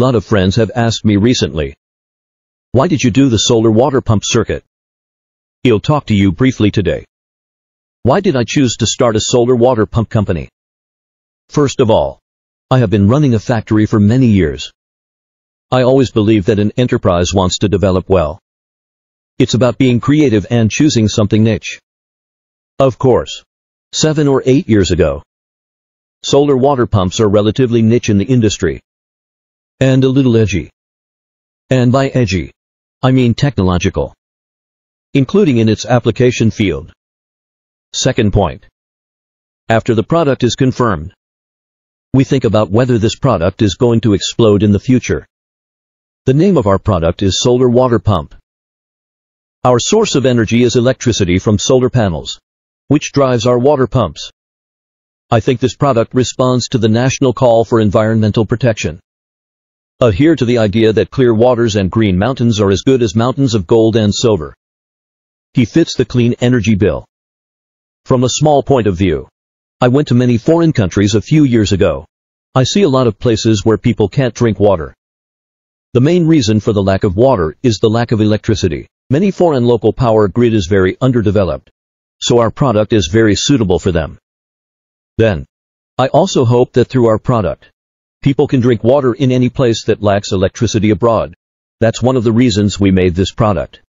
A lot of friends have asked me recently, why did you do the solar water pump circuit? I'll talk to you briefly today. Why did I choose to start a solar water pump company? First of all, I have been running a factory for many years. I always believe that an enterprise wants to develop well. It's about being creative and choosing something niche. Of course, 7 or 8 years ago, solar water pumps are relatively niche in the industry. And a little edgy. And by edgy, I mean technological, including in its application field. Second point. After the product is confirmed, we think about whether this product is going to explode in the future. The name of our product is solar water pump. Our source of energy is electricity from solar panels, which drives our water pumps. I think this product responds to the national call for environmental protection. Adhere to the idea that clear waters and green mountains are as good as mountains of gold and silver. He fits the clean energy bill. From a small point of view, I went to many foreign countries a few years ago. I see a lot of places where people can't drink water. The main reason for the lack of water is the lack of electricity. Many foreign local power grid is very underdeveloped, so our product is very suitable for them. Then, I also hope that through our product, people can drink water in any place that lacks electricity abroad. That's one of the reasons we made this product.